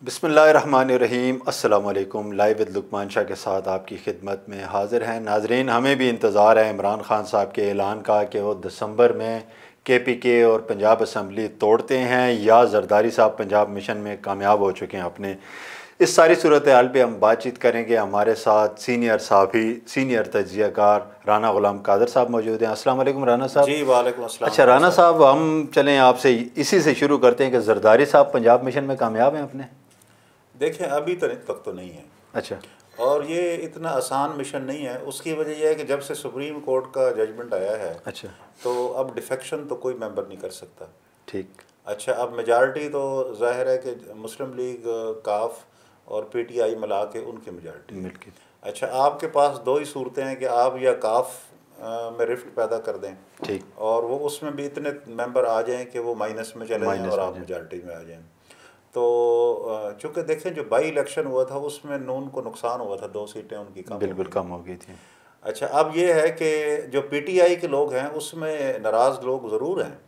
बिस्मिल्लाहिर्रहमानिर्रहीम। अस्सलाम वालेकुम। लाइव विद लुकमान शाह के साथ आपकी खिदमत में हाज़िर हैं। नाजरीन, हमें भी इंतज़ार है इमरान खान साहब के ऐलान का कि वो दिसंबर में KPK और पंजाब असम्बली तोड़ते हैं या जरदारी साहब पंजाब मिशन में कामयाब हो चुके हैं अपने। इस सारी सूरत हाल पर हम बातचीत करेंगे। हमारे साथ सीनियर तज्ज़ियाकार राना ग़ुलाम कादर साहब मौजूद हैं। अस्सलाम वालेकुम राना साहब। जी वालेकुम अस्सलाम। अच्छा राना साहब, हम चलें आपसे इसी से शुरू करते हैं कि जरदारी साहब पंजाब मिशन में कामयाब हैं अपने। देखें, अभी तक तो नहीं है। अच्छा। और ये इतना आसान मिशन नहीं है। उसकी वजह यह है कि जब से सुप्रीम कोर्ट का जजमेंट आया है, अच्छा, तो अब डिफेक्शन तो कोई मेंबर नहीं कर सकता। ठीक। अच्छा, अब मेजॉरिटी तो जाहिर है कि मुस्लिम लीग, काफ और PTI मिला के उनकी मेजॉरिटी। अच्छा, आपके पास दो ही सूरतें हैं कि आप या काफ में रिफ्ट पैदा कर दें, ठीक, और वो उसमें भी इतने मेंबर आ जाएं कि वो माइनस में चले जाएं और आप मेजॉरिटी में आ जाएं। तो चूँकि देखें, जो बाई इलेक्शन हुआ था उसमें नून को नुकसान हुआ था, 2 सीटें उनकी बिल्कुल कम हो गई थी। अच्छा, अब ये है कि जो PTI के लोग हैं उसमें नाराज़ लोग ज़रूर हैं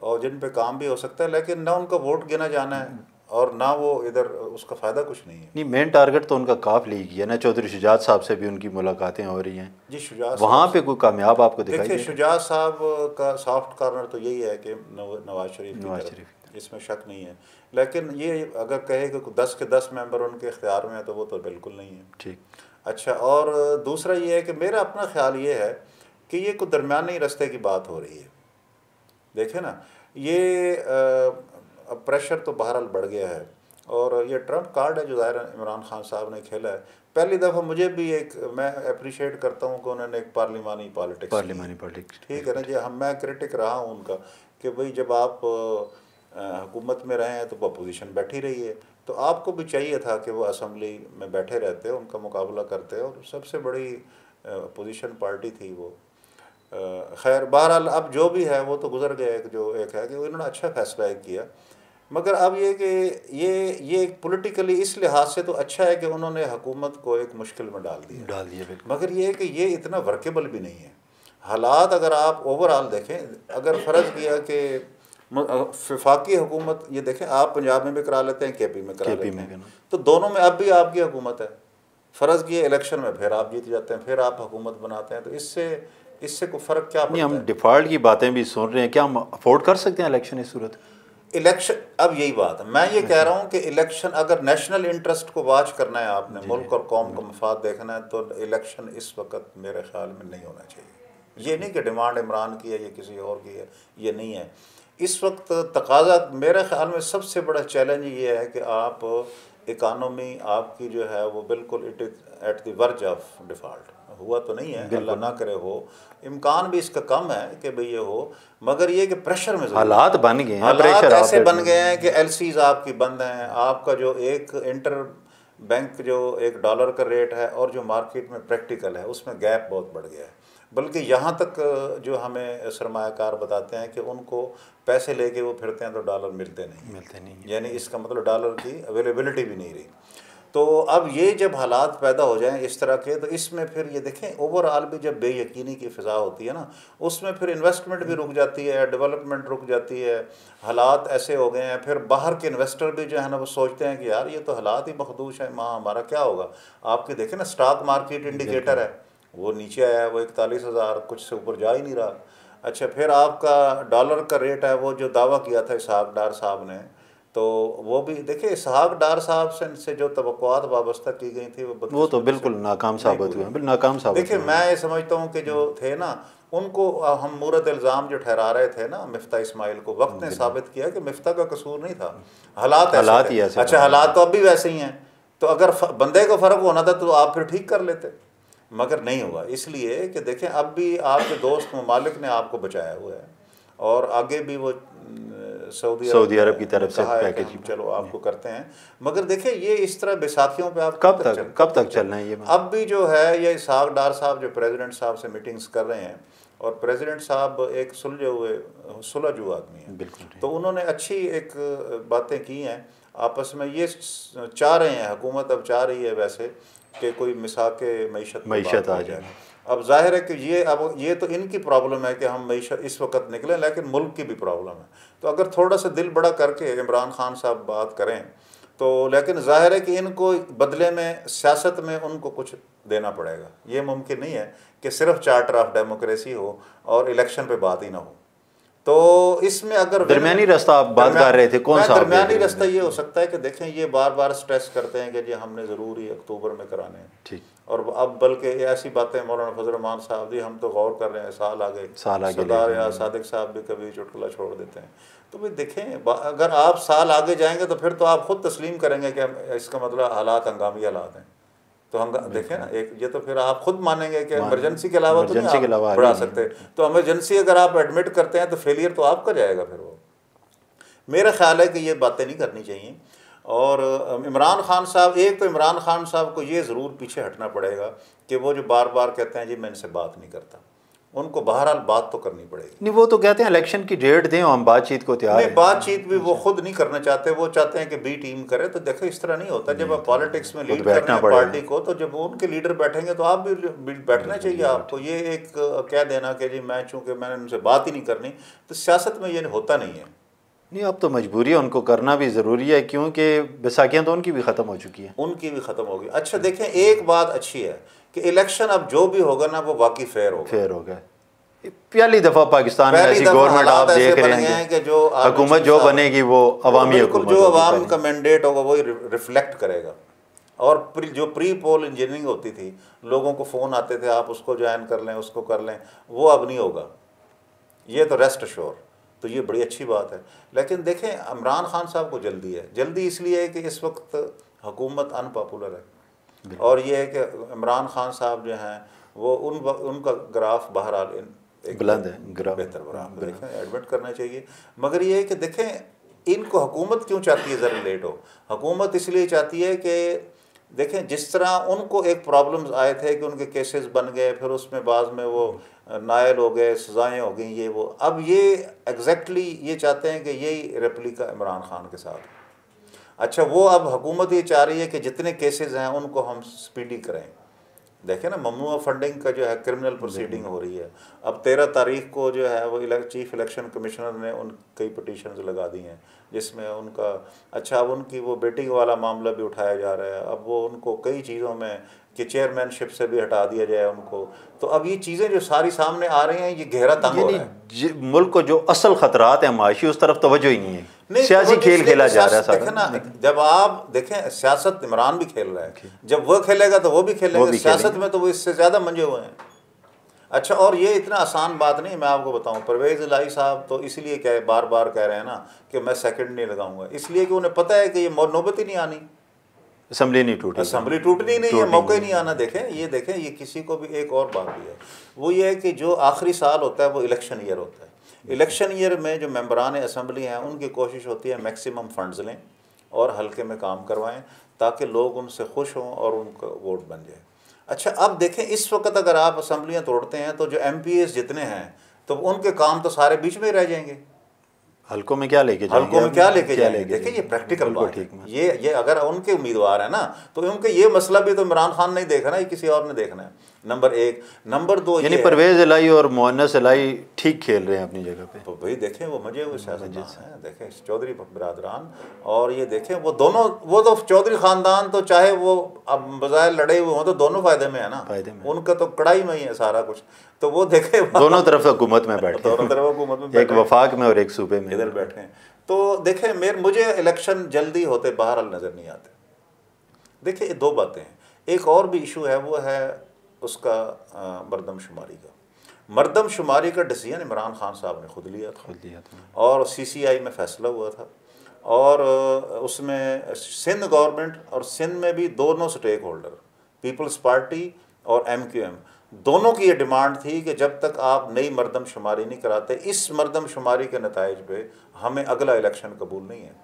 और जिन पे काम भी हो सकता है, लेकिन ना उनका वोट गिना जाना है और ना वो इधर उसका फ़ायदा कुछ नहीं है। नहीं, मेन टारगेट तो उनका काफ लीग ही है ना। चौधरी शुजात साहब से भी उनकी मुलाकातें हो रही हैं। जी, शुजात वहाँ पे कोई कामयाब आपको दिखाई देखिए, दे? शुजात साहब का सॉफ्ट कॉर्नर तो यही है कि नवाज शरीफ की तरफ, इसमें शक नहीं है। लेकिन ये अगर कहे कि 10 के 10 मेंबर उनके इख्तियार में है तो वो तो बिल्कुल नहीं है। ठीक। अच्छा, और दूसरा ये है कि मेरा अपना ख्याल ये है कि ये कोई दरमियानी रास्ते की बात हो रही है। देखें ना, ये प्रेशर तो बहरहाल बढ़ गया है और ये ट्रम्प कार्ड है जो ज़ाहिर इमरान खान साहब ने खेला है। पहली दफ़ा मुझे भी मैं अप्रिशिएट करता हूँ कि उन्होंने एक पार्लिमानी पॉलिटिक्स, ठीक है ना जी। मैं क्रिटिक रहा हूँ उनका कि भाई जब आप हुकूमत में रहे हैं तो अपोजिशन बैठी रही है, तो आपको भी चाहिए था कि वो असम्बली में बैठे रहते, उनका मुकाबला करते, और सबसे बड़ी अपोजिशन पार्टी थी वो। खैर बहरहाल अब जो भी है वो तो गुजर गया। जो एक है कि उन्होंने अच्छा फैसला किया, मगर अब ये कि ये एक पॉलिटिकली इस लिहाज से तो अच्छा है कि उन्होंने हुकूमत को एक मुश्किल में डाल दिया। मगर ये है कि ये इतना वर्केबल भी नहीं है। हालात अगर आप ओवरऑल देखें, अगर फ़र्ज़ किया कि वफाकी हुकूमत, ये देखें आप पंजाब में भी करा लेते हैं, KP में करा लेते हैं, तो दोनों में अब भी आपकी हुकूमत है। फ़र्ज़ किए इलेक्शन में फिर आप जीत जाते हैं, फिर आप हुकूमत बनाते हैं, तो इससे कोई फ़र्क क्या पड़ता है? हम डिफ़ॉल्ट की बातें भी सुन रहे हैं, क्या हम अफोर्ड कर सकते हैं इलेक्शन इस सूरत? इलेक्शन, अब यही बात है, मैं ये कह रहा हूँ कि इलेक्शन अगर नेशनल इंटरेस्ट को वॉच करना है, आपने मुल्क और कौम का मफाद देखना है, तो इलेक्शन इस वक्त मेरे ख्याल में नहीं होना चाहिए। ये नहीं कि डिमांड इमरान की है या किसी और की है, ये नहीं है। इस वक्त तकाजा मेरे ख्याल में सबसे बड़ा चैलेंज ये है कि आप इकानमी आपकी जो है वो बिल्कुल it is at the verge of default. हुआ तो नहीं है, अल्लाह ना करे हो, इम्कान भी इसका कम है कि भाई ये हो, मगर ये कि प्रेशर में हालात बन गए हैं, हालात ऐसे बन गए हैं कि LCs आपकी बंद हैं। आपका जो एक इंटर बैंक जो एक डॉलर का रेट है और जो मार्केट में प्रैक्टिकल है उसमें गैप बहुत बढ़ गया है। बल्कि यहाँ तक जो हमें सरमायाकार बताते हैं कि उनको पैसे लेके वो फिरते हैं तो डॉलर मिलते नहीं, यानी इसका मतलब डॉलर की अवेलेबिलिटी भी नहीं रही। तो अब ये जब हालात पैदा हो जाएं इस तरह के, तो इसमें फिर ये देखें ओवरऑल भी जब बेयकीनी की फ़िज़ा होती है ना, उसमें फिर इन्वेस्टमेंट भी रुक जाती है, डेवलपमेंट रुक जाती है। हालात ऐसे हो गए हैं, फिर बाहर के इन्वेस्टर भी जो है ना वो सोचते हैं कि यार ये तो हालात ही मखदूश है, माँ हमारा क्या होगा। आपके देखें ना, स्टॉक मार्केट इंडिकेटर है वो नीचे आया है, वो 41,000 कुछ से ऊपर जा ही नहीं रहा। अच्छा, फिर आपका डॉलर का रेट है, वो जो दावा किया था इसहाक डार साहब ने, तो वो भी देखिए इसहाक डार साहब से जो तवक्कुआत वाबस्ता की गई थी वो तो बिल्कुल नाकाम साबित हुए। देखिए, मैं ये समझता हूँ कि जो थे ना, उनको हम मूरत इल्ज़ाम जो ठहरा रहे थे ना मिफ्ता इस्माइल को, वक्त ने साबित किया कि मिफ्ता का कसूर नहीं था, हालात ऐसे थे। अच्छा, हालात तो अब भी वैसे ही हैं, तो अगर बंदे को फ़र्क होना था तो आप फिर ठीक कर लेते, मगर नहीं हुआ। इसलिए कि देखें अब भी आपके दोस्त ममालिक ने आपको बचाया हुआ है और आगे भी वो सऊदी अरब की तरफ से पैकेज चलो आपको करते हैं। मगर देखिए ये इस तरह बैसाखियों पे आप कब तक चलना है ये? अब भी जो है ये इसहाक डार साहब जो प्रेसिडेंट साहब से मीटिंग्स कर रहे हैं, और प्रेसिडेंट साहब एक सुलझू आदमी है, तो उन्होंने अच्छी एक बातें की हैं आपस में। ये चाह रहे हैं, हुकूमत अब चाह रही है वैसे कि कोई मिसाक मईशत आ जाए। अब जाहिर है कि ये तो इनकी प्रॉब्लम है कि हम मईशत इस वक्त निकलें, लेकिन मुल्क की भी प्रॉब्लम है। तो अगर थोड़ा सा दिल बड़ा करके इमरान खान साहब बात करें तो लेकिन ज़ाहिर है कि इनको बदले में सियासत में उनको कुछ देना पड़ेगा। ये मुमकिन नहीं है कि सिर्फ चार्टर ऑफ डेमोक्रेसी हो और इलेक्शन पे बात ही ना हो। तो इसमें अगर दरमियानी रास्ता आप बात कर रहे थे, कौन सा दरमियानी रास्ता ये हो सकता है कि देखें ये बार बार स्ट्रेस करते हैं कि जी हमने ज़रूरी अक्टूबर में कराने हैं, ठीक, और अब बल्कि ऐसी बातें मौलाना फजल रहमान साहब जी हम तो गौर कर रहे हैं साल आगे सरदार या सादिक साहब भी कभी चुटकुला छोड़ देते हैं। तो भाई देखें अगर आप साल आगे जाएंगे तो फिर तो आप खुद तस्लीम करेंगे कि इसका मतलब हालात हंगामी हालात हैं। तो हम देखें ना, एक ये तो फिर आप खुद मानेंगे कि इमरजेंसी के अलावा तो नहीं आप बढ़ा सकते। तो इमरजेंसी अगर आप एडमिट करते हैं तो फेलियर तो आपका जाएगा। फिर वो मेरा ख्याल है कि ये बातें नहीं करनी चाहिए। और इमरान खान साहब, एक तो इमरान खान साहब को ये ज़रूर पीछे हटना पड़ेगा कि वो जो बार बार कहते हैं जी मैं इनसे बात नहीं करता, उनको बहरहाल बात तो करनी पड़ेगी। नहीं, वो तो कहते हैं इलेक्शन की डेट दें, हम बातचीत को तैयार हैं। बातचीत भी वो खुद नहीं करना चाहते, वो चाहते हैं कि बी टीम करे। तो देखो इस तरह नहीं होता। जब आप पॉलिटिक्स में लीड कर रहे हैं पार्टी को, तो जब उनके लीडर बैठेंगे तो आप भी बैठना चाहिए आपको। ये एक कह देना कि जी मैं चूँकि मैंने उनसे बात ही नहीं करनी, तो सियासत में ये होता नहीं है। नहीं, अब तो मजबूरी है, उनको करना भी ज़रूरी है, क्योंकि बैसाखियाँ तो उनकी भी ख़त्म हो चुकी हैं। उनकी भी ख़त्म होगी। अच्छा देखें, एक बात अच्छी है कि इलेक्शन अब जो भी होगा ना वो वाकई फेयर होगा। पहली दफ़ा पाकिस्तान में ऐसी गवर्नमेंट आप देख रहे हैं कि जो हुकूमत जो बनेगी वो अवामी हुकूमत, जो अवाम का मैंडेट होगा वही रिफ्लेक्ट करेगा। और जो प्री पोल इंजीनियरिंग होती थी, लोगों को फ़ोन आते थे आप उसको ज्वाइन कर लें, उसको कर लें, वो अब नहीं होगा। ये तो रेस्ट अश्योर। तो ये बड़ी अच्छी बात है। लेकिन देखें, इमरान खान साहब को जल्दी है। जल्दी इसलिए है कि इस वक्त हुकूमत अनपॉपुलर है, और ये है कि इमरान खान साहब जो हैं वो उनका ग्राफ बहरहाल एक बुलंद है, बेहतर ग्राफ देखें, एडमिट करना चाहिए। मगर ये है कि देखें इनको हुकूमत क्यों चाहती है ज़रा लेट हो। हुकूमत इसलिए चाहती है कि देखें जिस तरह उनको एक प्रॉब्लम्स आए थे कि उनके केसेस बन गए, फिर उसमें बाद में वो नायल हो गए, सज़ाएँ हो गई, ये वो, अब ये एग्जैक्टली ये चाहते हैं कि यही रेप्लिका इमरान खान के साथ। अच्छा, वो अब हुकूमत ये चाह रही है कि जितने केसेस हैं उनको हम स्पीडी करें। देखें ना, ममनुआ फंडिंग का जो है क्रिमिनल प्रोसीडिंग हो रही है। अब 13 तारीख को जो है वो चीफ इलेक्शन कमिश्नर ने उन कई पटिशन्स लगा दी हैं जिसमें उनका, अच्छा अब उनकी वो बेटी वाला मामला भी उठाया जा रहा है। अब वो उनको कई चीज़ों में कि चेयरमैनशिप से भी हटा दिया जाए उनको। तो अब ये चीज़ें जो सारी सामने आ रही हैं, ये गहरा तंग हो रहा है। मुल्क को जो असल खतरात हैं माशी, उस तरफ तवज्जो ही नहीं है, सियासी खेल खेला जा रहा है। देखें ना, जब आप देखें सियासत इमरान भी खेल रहा है, जब वो खेलेगा तो वो भी खेलेंगे। सियासत में तो वो इससे ज़्यादा मंजे हुए हैं। अच्छा, और ये इतना आसान बात नहीं, मैं आपको बताऊं, परवेज़ इलाही साहब तो इसलिए बार बार कह रहे हैं ना कि मैं सेकंड नहीं लगाऊंगा, इसलिए कि उन्हें पता है कि ये नौबत ही नहीं आनी, असम्बली नहीं टूटी, असम्बली टूटनी नहीं है, मौका ही नहीं आना। देखें ये किसी को भी एक और बात भी है, वो ये है कि जो आखिरी साल होता है वो इलेक्शन ईयर होता है। इलेक्शन ईयर में जो मेंबरान असम्बली हैं उनकी कोशिश होती है मैक्सिमम फंड्स लें और हल्के में काम करवाएं ताकि लोग उनसे खुश हों और उनका वोट बन जाए। अच्छा, अब देखें इस वक्त अगर आप असम्बलियाँ तोड़ते हैं तो जो MPs जितने हैं तो उनके काम तो सारे बीच में रह जाएंगे। हल्कों में क्या लेके जाएंगे, हल्कों में क्या लेके जाएंगे। देखिए ये प्रैक्टिकल बात है। ये अगर उनके उम्मीदवार है ना तो उनके ये मसला भी तो इमरान खान नहीं देखना, ये किसी और ने देखना है, नंबर एक। नंबर दो, यानी परवेज़ इलाही और मुअन्नस इलाही ठीक खेल रहे हैं अपनी जगह पे। तो भाई देखें वो मजे हुए सियासतदान हैं, देखें चौधरी बरादरान, और ये देखें वो दोनों, वो तो चौधरी ख़ानदान तो चाहे वो अब बजाय लड़े हुए हों तो दोनों फ़ायदे में है ना, उनका तो कड़ाई में ही है सारा कुछ। तो वो देखे दोनों तरफ हुकूमत में बैठे, दोनों तरफ हुकूमत में, एक वफाक में और एक सूबे में इधर बैठे हैं। तो देखें मुझे इलेक्शन जल्दी होते बहरहाल नज़र नहीं आते। देखिए ये दो बातें हैं। एक और भी इशू है, वो है उसका मरदमशुमारी का। मरदमशुमारी का डिसीजन इमरान खान साहब ने खुद लिया था और CCI में फ़ैसला हुआ था, और उसमें सिंध गवर्नमेंट और सिंध में भी दोनों स्टेक होल्डर, पीपल्स पार्टी और MQM, दोनों की ये डिमांड थी कि जब तक आप नई मरदमशुमारी नहीं कराते, इस मरदमशुमारी के नताइज पे हमें अगला इलेक्शन कबूल नहीं है।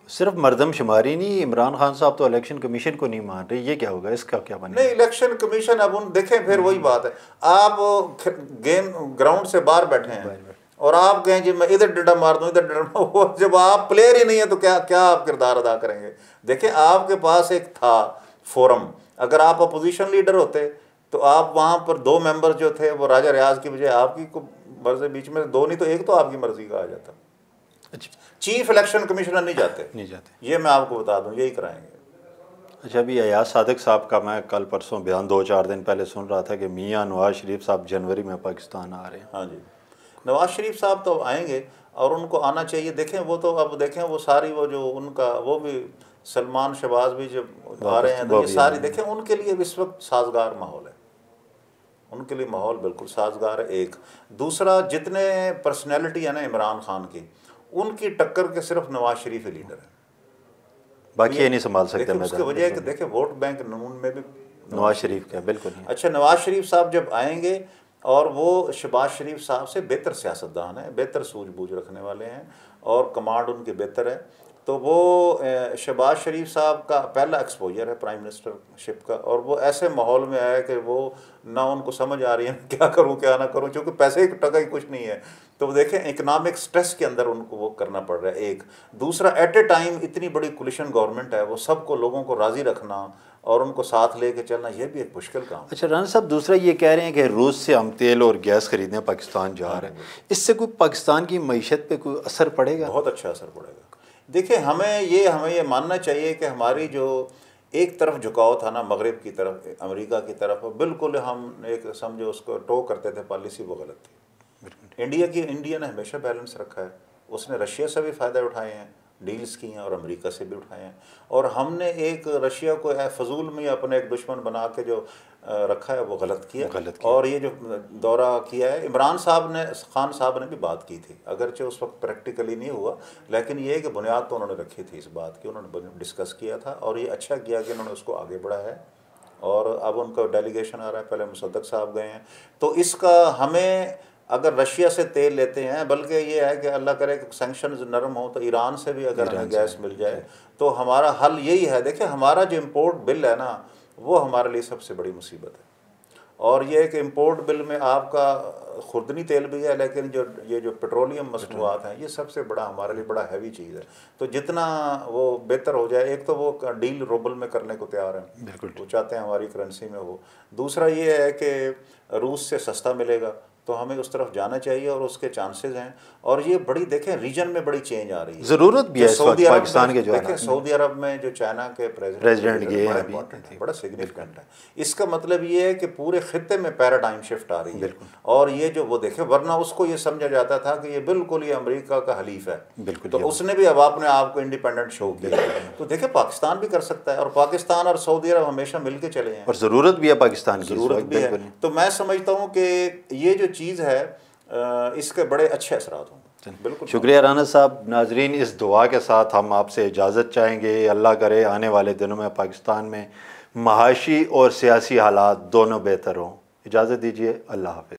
सिर्फ मरदमशुमारी नहीं, इमरान खान साहब तो इलेक्शन कमीशन को नहीं मान रहे, ये क्या होगा, इसका क्या बनेगा? नहीं, इलेक्शन कमीशन अब उन देखें, फिर वही बात है, आप गेम ग्राउंड से बाहर बैठे हैं और आप कहें जी मैं इधर डंडा मार दूँ इधर डंडा, वो जब आप प्लेयर ही नहीं है तो क्या आप किरदार अदा करेंगे। देखें आपके पास एक था फोरम, अगर आप अपोजिशन लीडर होते तो आप वहाँ पर 2 मेंबर जो थे वो राजा रियाज की बजाय आपकी मर्जी, बीच में 2 नहीं तो 1 तो आपकी मर्जी का आ जाता। चीफ इलेक्शन कमिश्नर नहीं जाते, ये मैं आपको बता दूं, यही कराएंगे। अच्छा, अभी अयाज सादिक साहब का मैं कल परसों बयान 2-4 दिन पहले सुन रहा था कि मियाँ नवाज शरीफ साहब जनवरी में पाकिस्तान आ रहे हैं। हाँ जी, नवाज शरीफ साहब तो आएंगे और उनको आना चाहिए। देखें वो तो अब देखें वो सारी वो जो उनका वो भी सलमान शहबाज भी जब आ रहे हैं तो ये सारी देखें उनके लिए इस वक्त साजगार माहौल है, उनके लिए माहौल बिल्कुल साजगार है। एक दूसरा, जितने पर्सनैलिटी है ना इमरान खान की, उनकी टक्कर के सिर्फ नवाज शरीफ ही लीडर है, बाकी ये नहीं संभाल सकते। उसकी वजह है कि देखें वोट बैंक नून में भी नवाज शरीफ का बिल्कुल। अच्छा, नवाज शरीफ साहब जब आएंगे और वो शहबाज शरीफ साहब से बेहतर सियासतदान है, बेहतर सूझबूझ रखने वाले हैं और कमांड उनकी बेहतर है, तो वो शहबाज शरीफ साहब का पहला एक्सपोजर है प्राइम मिनिस्टरशिप का, और वो ऐसे माहौल में आया कि वो ना उनको समझ आ रही है क्या करूं क्या ना करूं, क्योंकि पैसे की टका ही कुछ नहीं है। तो वो देखें इकनॉमिक स्ट्रेस के अंदर उनको वो करना पड़ रहा है। एक दूसरा, एट ए टाइम इतनी बड़ी कोलिशन गवर्नमेंट है, वो सबको लोगों को राज़ी रखना और उनको साथ लेके चलना, ये भी एक मुश्किल काम है। अच्छा राना साहब, दूसरा ये कह रहे हैं कि रूस से हम तेल और गैस खरीदने पाकिस्तान जा रहे हैं, इससे कोई पाकिस्तान की मईशत पे कोई असर पड़ेगा? बहुत अच्छा असर पड़ेगा। देखिए हमें ये मानना चाहिए कि हमारी जो एक तरफ झुकाव था ना मगरिब की तरफ, अमेरिका की तरफ, बिल्कुल हम एक समझो उसको टो करते थे, पॉलिसी वो गलत थी। इंडिया ने हमेशा बैलेंस रखा है, उसने रशिया से भी फ़ायदा उठाए हैं, डील्स की हैं, और अमेरिका से भी उठाए हैं, और हमने एक रशिया को फजूल में अपने एक दुश्मन बना के जो रखा है वो गलत किया। और ये जो दौरा किया है इमरान साहब ने, खान साहब ने भी बात की थी, अगरचे उस वक्त प्रैक्टिकली नहीं हुआ, लेकिन ये कि बुनियाद तो उन्होंने रखी थी इस बात की, उन्होंने डिस्कस किया था, और ये अच्छा किया कि उन्होंने उसको आगे बढ़ाया है। और अब उनका डेलीगेशन आ रहा है, पहले मुसद्दक साहब गए हैं, तो इसका हमें अगर रशिया से तेल लेते हैं, बल्कि ये है कि अल्लाह करे कि सैंक्शंस नरम हो, तो ईरान से भी अगर हमें गैस मिल जाए तो हमारा हल यही है। देखिए हमारा जो इम्पोर्ट बिल है ना, वो हमारे लिए सबसे बड़ी मुसीबत है, और ये है कि इम्पोर्ट बिल में आपका खुर्दनी तेल भी है, लेकिन ये जो पेट्रोलियम मसनूआत हैं, ये सबसे बड़ा हमारे लिए बड़ा हैवी चीज़ है। तो जितना वो बेहतर हो जाए, एक तो वो डील रूबल में करने को तैयार हैं, वो चाहते हैं हमारी करेंसी में हो। दूसरा ये है कि रूस से सस्ता मिलेगा, तो हमें उस तरफ जाना चाहिए, और उसके चांसेस हैं। और ये बड़ी देखें रीजन में बड़ी चेंज आ रही है, ज़रूरत भी है सऊदी पाकिस्तान के जो देखें सऊदी अरब में जो चाइना के प्रेसिडेंट बड़ा सिग्निफिकेंट है। इसका मतलब ये है कि पूरे खित्ते में पैराडाइम शिफ्ट आ रही है, और ये जो वो देखे, वरना उसको ये समझा जाता था कि ये बिल्कुल ये अमेरिका का हलीफ है, तो उसने भी अब अपने आप को इंडिपेंडेंट शो किया। तो देखे पाकिस्तान भी कर सकता है, और पाकिस्तान और सऊदी अरब हमेशा मिलके चले हैं, और ज़रूरत भी है पाकिस्तान की, ज़रूरत भी है। तो मैं समझता हूँ कि ये जो चीज़ है इसके बड़े अच्छे असरात होंगे। बिल्कुल शुक्रिया राना साहब। नाजरीन, इस दुआ के साथ हम आपसे इजाज़त चाहेंगे। अल्लाह करे आने वाले दिनों में पाकिस्तान में महाशी और सियासी हालात दोनों बेहतर हों। इजाज़त दीजिए, अल्लाह हाफ़िज़।